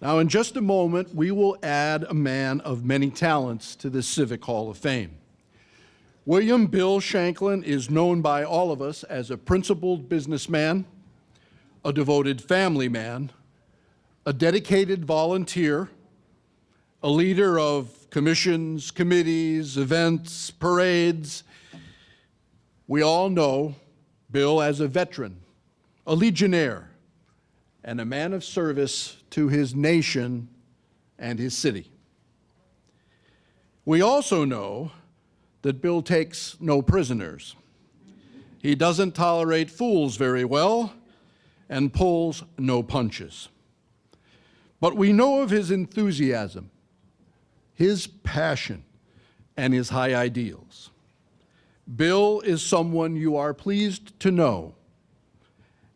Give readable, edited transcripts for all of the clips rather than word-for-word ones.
Now, in just a moment, we will add a man of many talents to the Civic Hall of Fame. William Bill Shanklin is known by all of us as a principled businessman, a devoted family man, a dedicated volunteer, a leader of commissions, committees, events, parades. We all know Bill as a veteran, a legionnaire, and a man of service to his nation and his city. We also know that Bill takes no prisoners. He doesn't tolerate fools very well and pulls no punches. But we know of his enthusiasm, his passion, and his high ideals. Bill is someone you are pleased to know,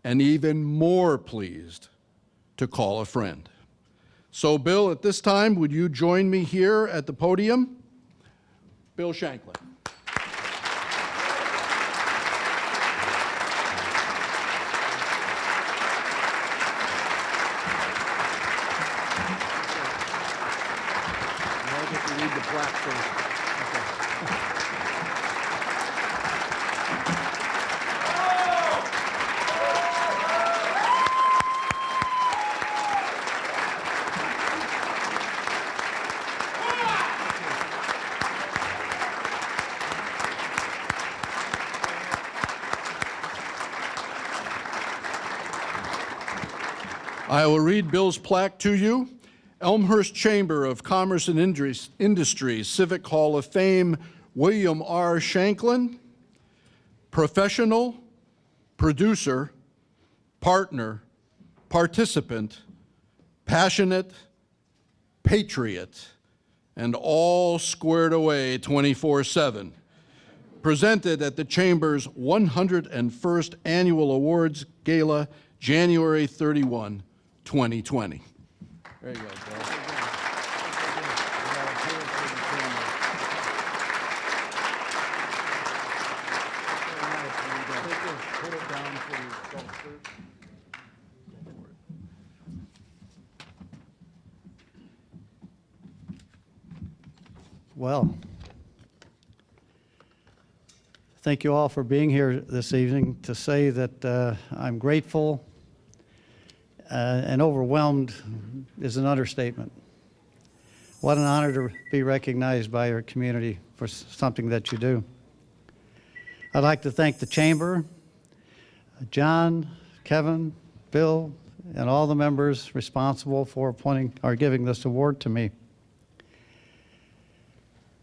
and even more pleased to call a friend. So, Bill, at this time, would you join me here at the podium? Bill Shanklin. I'll get to read the plaque first. I will read Bill's plaque to you. Elmhurst Chamber of Commerce and Industry, Civic Hall of Fame, William R. Shanklin, professional, producer, partner, participant, passionate, patriot, and all squared away 24/7. Presented at the Chamber's 101st Annual Awards Gala, January 31, 2020. There you go, Bill. Well, thank you all for being here this evening. To say that I'm grateful and overwhelmed is an understatement. What an honor to be recognized by your community for something that you do. I'd like to thank the Chamber, John, Kevin, Bill, and all the members responsible for appointing or giving this award to me.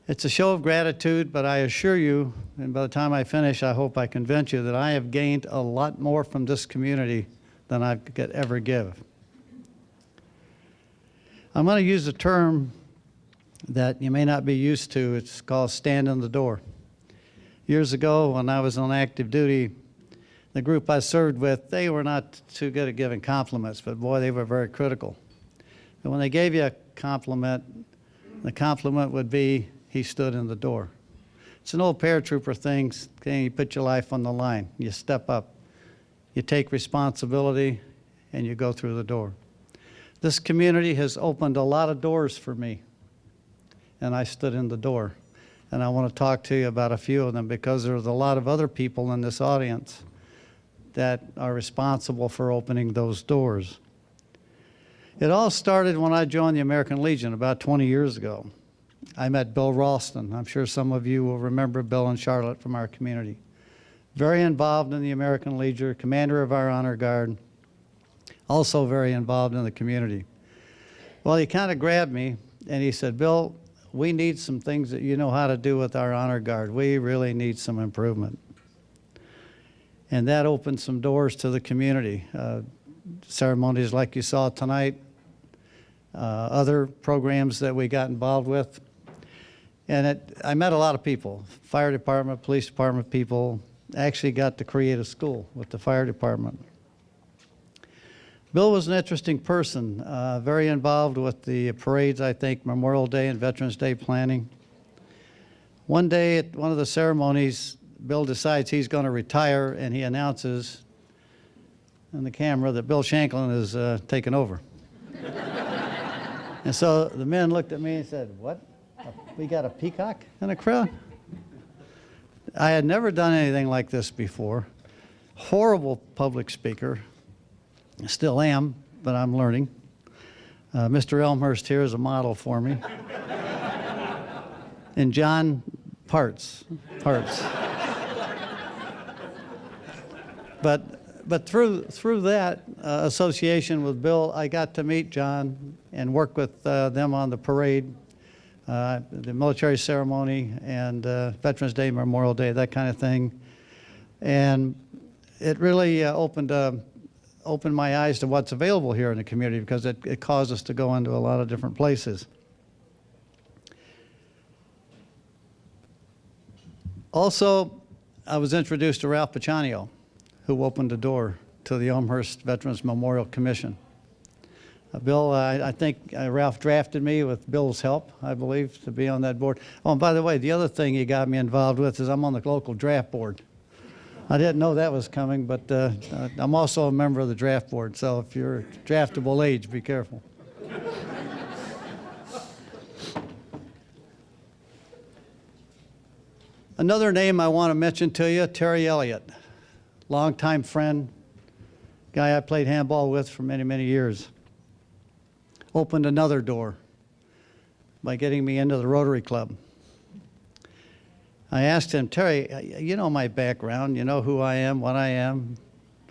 It's a show of gratitude, but I assure you, and by the time I finish, I hope I convince you that I have gained a lot more from this community than I could ever give. I'm going to use a term that you may not be used to. It's called stand in the door. Years ago, when I was on active duty, the group I served with, they were not too good at giving compliments, but boy, they were very critical. And when they gave you a compliment, the compliment would be, he stood in the door. It's an old paratrooper thing. You put your life on the line. You step up. You take responsibility, and you go through the door. This community has opened a lot of doors for me, and I stood in the door. And I want to talk to you about a few of them because there's a lot of other people in this audience that are responsible for opening those doors. It all started when I joined the American Legion about 20 years ago. I met Bill Ralston. I'm sure some of you will remember Bill and Charlotte from our community. Very involved in the American Legion, commander of our honor guard, also very involved in the community. Well, he kind of grabbed me and he said, Bill, we need some things that you know how to do with our honor guard. We really need some improvement. And that opened some doors to the community. Ceremonies like you saw tonight, other programs that we got involved with. And I met a lot of people, fire department, police department people. Actually got to create a school with the fire department. Bill was an interesting person, very involved with the parades, I think, Memorial Day and Veterans Day planning. One day at one of the ceremonies, Bill decides he's going to retire, and he announces on the camera that Bill Shanklin is taking over. And so the men looked at me and said, "What? We got a peacock in the crowd?" I had never done anything like this before. Horrible public speaker. Still am, but I'm learning. Mr. Elmhurst here is a model for me. And John, parts. But through that association with Bill, I got to meet John and work with them on the parade, the military ceremony, and Veterans Day, Memorial Day, that kind of thing. And it really opened my eyes to what's available here in the community, because it caused us to go into a lot of different places. Also, I was introduced to Ralph Pacciano, who opened the door to the Elmhurst Veterans Memorial Commission. Bill, I think Ralph drafted me with Bill's help, I believe, to be on that board. Oh, and by the way, the other thing he got me involved with is I'm on the local draft board. I didn't know that was coming, but I'm also a member of the draft board, so if you're draftable age, be careful. Another name I want to mention to you, Terry Elliott, longtime friend, guy I played handball with for many, many years. Opened another door by getting me into the Rotary Club. I asked him, "Terry, you know my background, you know who I am, what I am,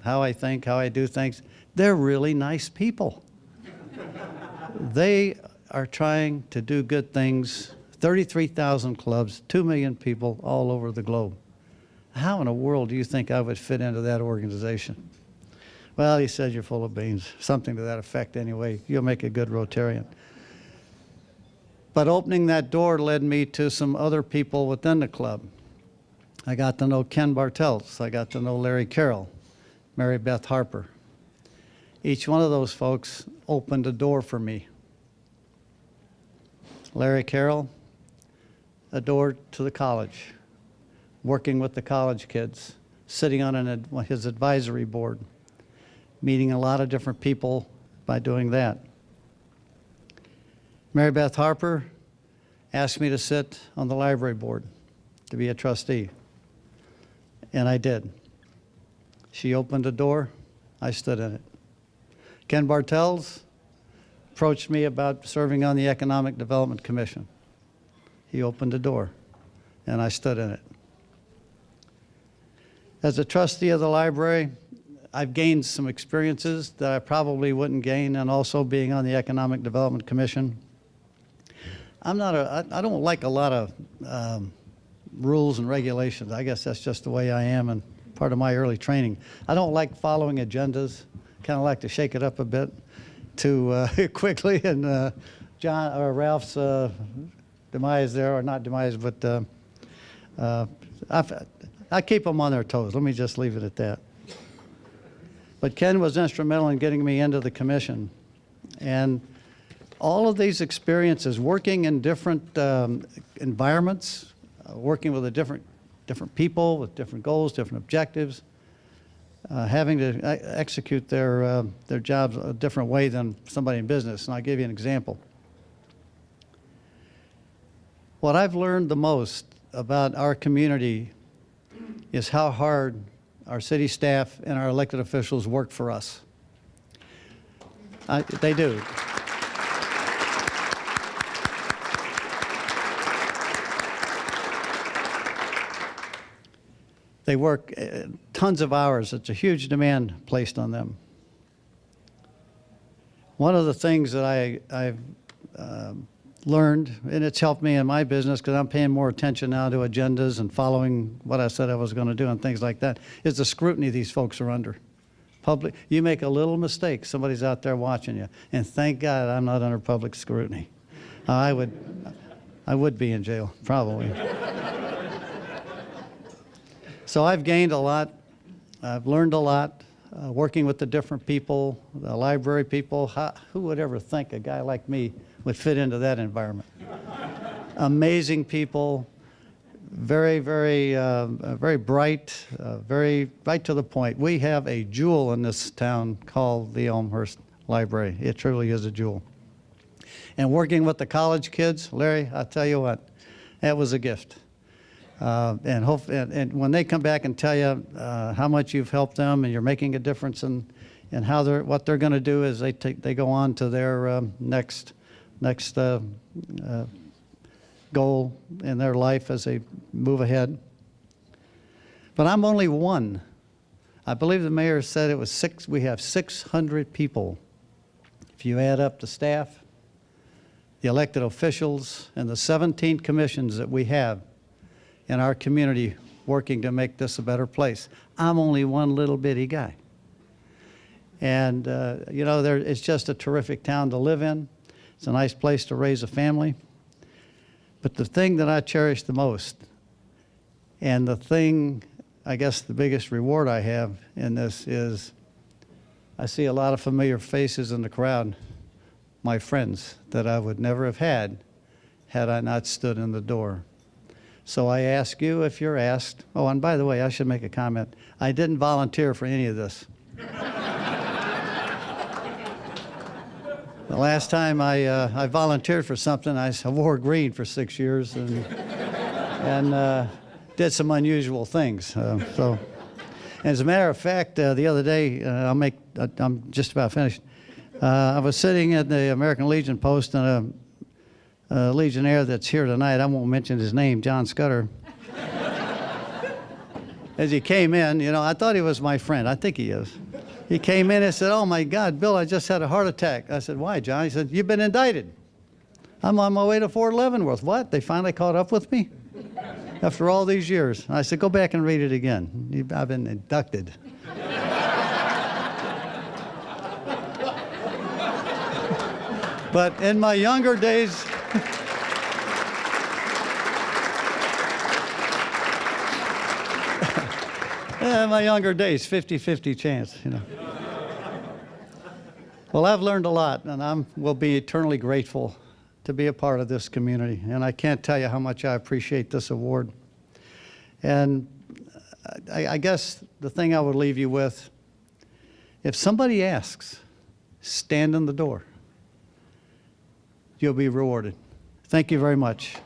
how I think, how I do things. They're really nice people. They are trying to do good things, 33,000 clubs, 2 million people all over the globe. How in the world do you think I would fit into that organization?" Well, he said, "You're full of beans," something to that effect anyway. "You'll make a good Rotarian." But opening that door led me to some other people within the club. I got to know Ken Bartels. I got to know Larry Carroll, Mary Beth Harper. Each one of those folks opened a door for me. Larry Carroll, a door to the college, working with the college kids, sitting on his advisory board, meeting a lot of different people by doing that. Mary Beth Harper asked me to sit on the library board, to be a trustee, and I did. She opened a door, I stood in it. Ken Bartels approached me about serving on the Economic Development Commission. He opened a door, and I stood in it. As a trustee of the library, I've gained some experiences that I probably wouldn't gain, and also being on the Economic Development Commission. I don't like a lot of rules and regulations. I guess that's just the way I am, and part of my early training. I don't like following agendas. Kind of like to shake it up a bit too quickly. And John or Ralph's demise there, or not demise, but I keep them on their toes. Let me just leave it at that. But Ken was instrumental in getting me into the commission. And all of these experiences, working in different environments, working with different people with different goals, different objectives, having to execute their jobs a different way than somebody in business. And I'll give you an example. What I've learned the most about our community is how hard our city staff and our elected officials work for us. They do. They work tons of hours. It's a huge demand placed on them. One of the things that I've learned, and it's helped me in my business because I'm paying more attention now to agendas and following what I said I was going to do and things like that, is the scrutiny these folks are under. You make a little mistake, somebody's out there watching you. And thank God I'm not under public scrutiny. I would be in jail, probably. So I've gained a lot. I've learned a lot, working with the different people, the library people. Who would ever think a guy like me would fit into that environment? Amazing people, very, very, very bright, very right to the point. We have a jewel in this town called the Elmhurst Library. It truly is a jewel. And working with the college kids, Larry, I'll tell you what, that was a gift. And when they come back and tell you how much you've helped them and you're making a difference in how what they're going to do is they go on to their next goal in their life as they move ahead. But I'm only one. I believe the mayor said it was we have 600 people. If you add up the staff, the elected officials, and the 17 commissions that we have in our community working to make this a better place. I'm only one little bitty guy. And, you know, it's just a terrific town to live in. It's a nice place to raise a family. But the thing that I cherish the most, and the thing, I guess the biggest reward I have in this is I see a lot of familiar faces in the crowd, my friends that I would never have had I not stood in the door. So I ask you, if you're asked, oh, and by the way, I should make a comment. I didn't volunteer for any of this. The last time I volunteered for something, I wore green for 6 years and did some unusual things. So, as a matter of fact, the other day, I'm just about finished. I was sitting at the American Legion post, and a Legionnaire that's here tonight, I won't mention his name, John Scudder. As he came in, you know, I thought he was my friend. I think he is. He came in and said, "Oh my God, Bill, I just had a heart attack." I said, "Why, John?" He said, "You've been indicted." I'm on my way to Fort Leavenworth. What? They finally caught up with me? After all these years. I said, "Go back and read it again. I've been inducted." But in my younger days, in my younger days, 50-50 chance, you know. Well, I've learned a lot, and I will be eternally grateful to be a part of this community. And I can't tell you how much I appreciate this award. And I guess the thing I would leave you with, if somebody asks, stand in the door. You'll be rewarded. Thank you very much.